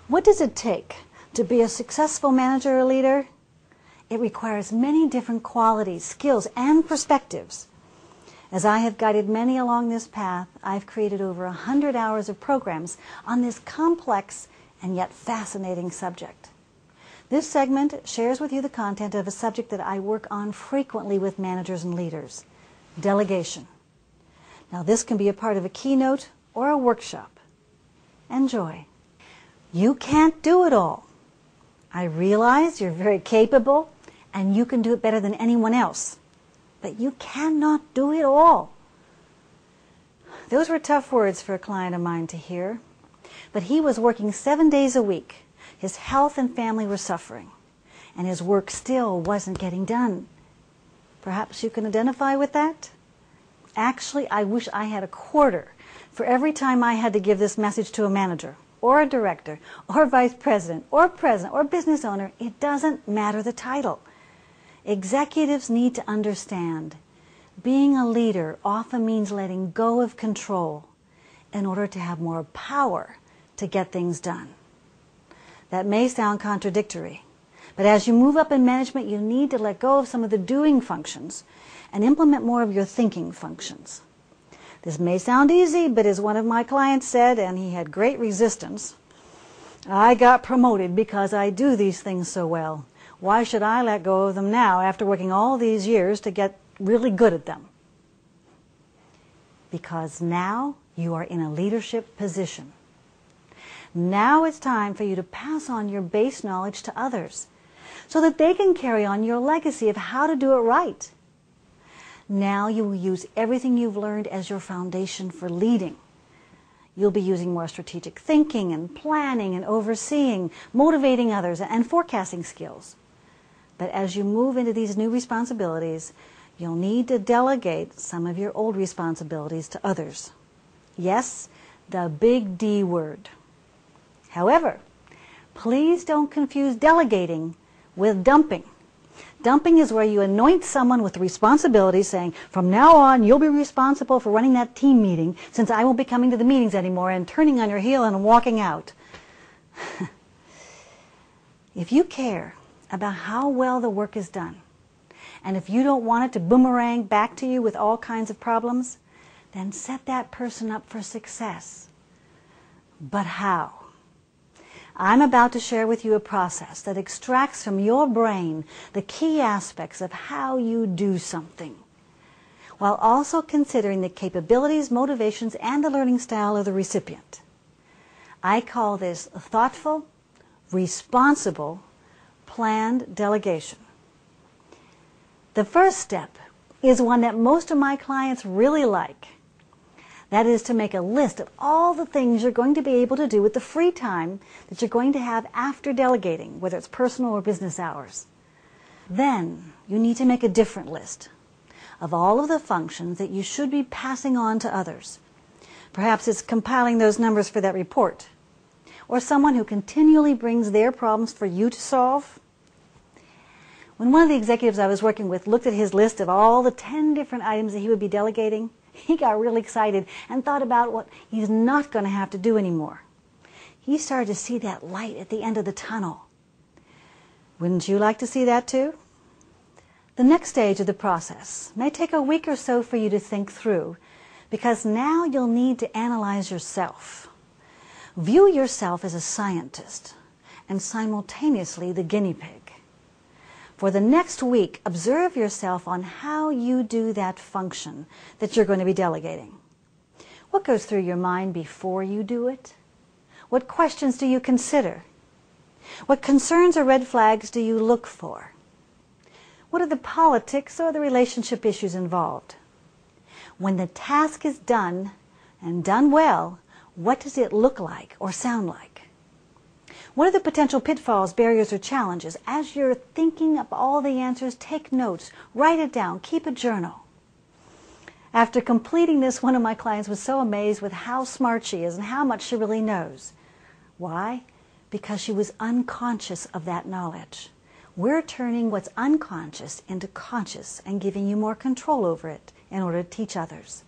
What does it take to be a successful manager or leader? It requires many different qualities, skills, and perspectives. As I have guided many along this path, I've created over 100 hours of programs on this complex and yet fascinating subject. This segment shares with you the content of a subject that I work on frequently with managers and leaders, delegation. Now, this can be a part of a keynote or a workshop. Enjoy. You can't do it all. I realize you're very capable and you can do it better than anyone else, but you cannot do it all. Those were tough words for a client of mine to hear, but he was working 7 days a week. His health and family were suffering, and his work still wasn't getting done. Perhaps you can identify with that? Actually, I wish I had a quarter for every time I had to give this message to a manager, or a director, or vice president, or business owner. It doesn't matter the title. Executives need to understand being a leader often means letting go of control in order to have more power to get things done. That may sound contradictory, but as you move up in management, you need to let go of some of the doing functions and implement more of your thinking functions. This may sound easy, but as one of my clients said, and he had great resistance, I got promoted because I do these things so well. Why should I let go of them now after working all these years to get really good at them? Because now you are in a leadership position. Now it's time for you to pass on your base knowledge to others so that they can carry on your legacy of how to do it right. Now you will use everything you've learned as your foundation for leading. You'll be using more strategic thinking and planning and overseeing, motivating others, and forecasting skills. But as you move into these new responsibilities, you'll need to delegate some of your old responsibilities to others. Yes, the big D word. However, please don't confuse delegating with dumping. Dumping is where you anoint someone with the responsibility, saying, from now on, you'll be responsible for running that team meeting since I won't be coming to the meetings anymore, and turning on your heel and walking out. If you care about how well the work is done, and if you don't want it to boomerang back to you with all kinds of problems, then set that person up for success. But how? I'm about to share with you a process that extracts from your brain the key aspects of how you do something, while also considering the capabilities, motivations, and the learning style of the recipient. I call this thoughtful, responsible, planned delegation. The first step is one that most of my clients really like. That is to make a list of all the things you're going to be able to do with the free time that you're going to have after delegating, whether it's personal or business hours. Then you need to make a different list of all of the functions that you should be passing on to others. Perhaps it's compiling those numbers for that report, or someone who continually brings their problems for you to solve. When one of the executives I was working with looked at his list of all the 10 different items that he would be delegating, he got really excited and thought about what he's not going to have to do anymore. He started to see that light at the end of the tunnel. Wouldn't you like to see that too? The next stage of the process may take a week or so for you to think through, because now you'll need to analyze yourself. View yourself as a scientist and simultaneously the guinea pig. For the next week, observe yourself on how you do that function that you're going to be delegating. What goes through your mind before you do it? What questions do you consider? What concerns or red flags do you look for? What are the politics or the relationship issues involved? When the task is done, and done well, what does it look like or sound like? What are the potential pitfalls, barriers, or challenges? As you're thinking up all the answers, take notes, write it down, keep a journal. After completing this, one of my clients was so amazed with how smart she is and how much she really knows. Why? Because she was unconscious of that knowledge. We're turning what's unconscious into conscious and giving you more control over it in order to teach others.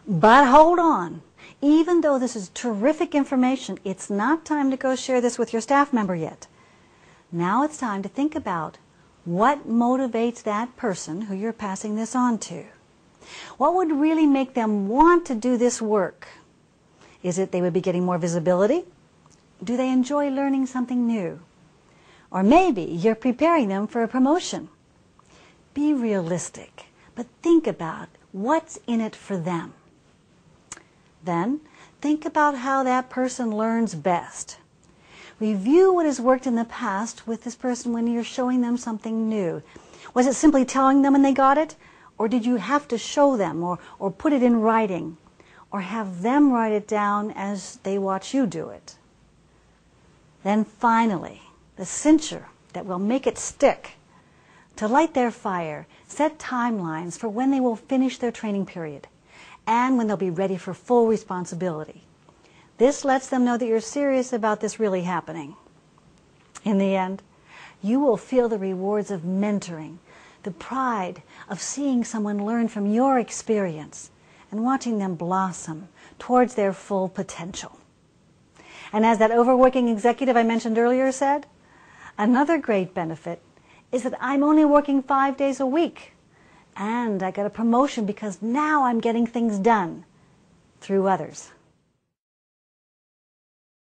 But hold on. Even though this is terrific information, it's not time to go share this with your staff member yet. Now it's time to think about what motivates that person who you're passing this on to. What would really make them want to do this work? Is it they would be getting more visibility? Do they enjoy learning something new? Or maybe you're preparing them for a promotion. Be realistic, but think about what's in it for them. Then, think about how that person learns best. Review what has worked in the past with this person when you're showing them something new. Was it simply telling them and they got it? Or did you have to show them or put it in writing? Or have them write it down as they watch you do it? Then finally, the cincher that will make it stick. To light their fire, set timelines for when they will finish their training period and when they'll be ready for full responsibility. This lets them know that you're serious about this really happening. In the end, you will feel the rewards of mentoring, the pride of seeing someone learn from your experience and watching them blossom towards their full potential. And as that overworking executive I mentioned earlier said, another great benefit is that I'm only working 5 days a week, and I got a promotion because now I'm getting things done through others.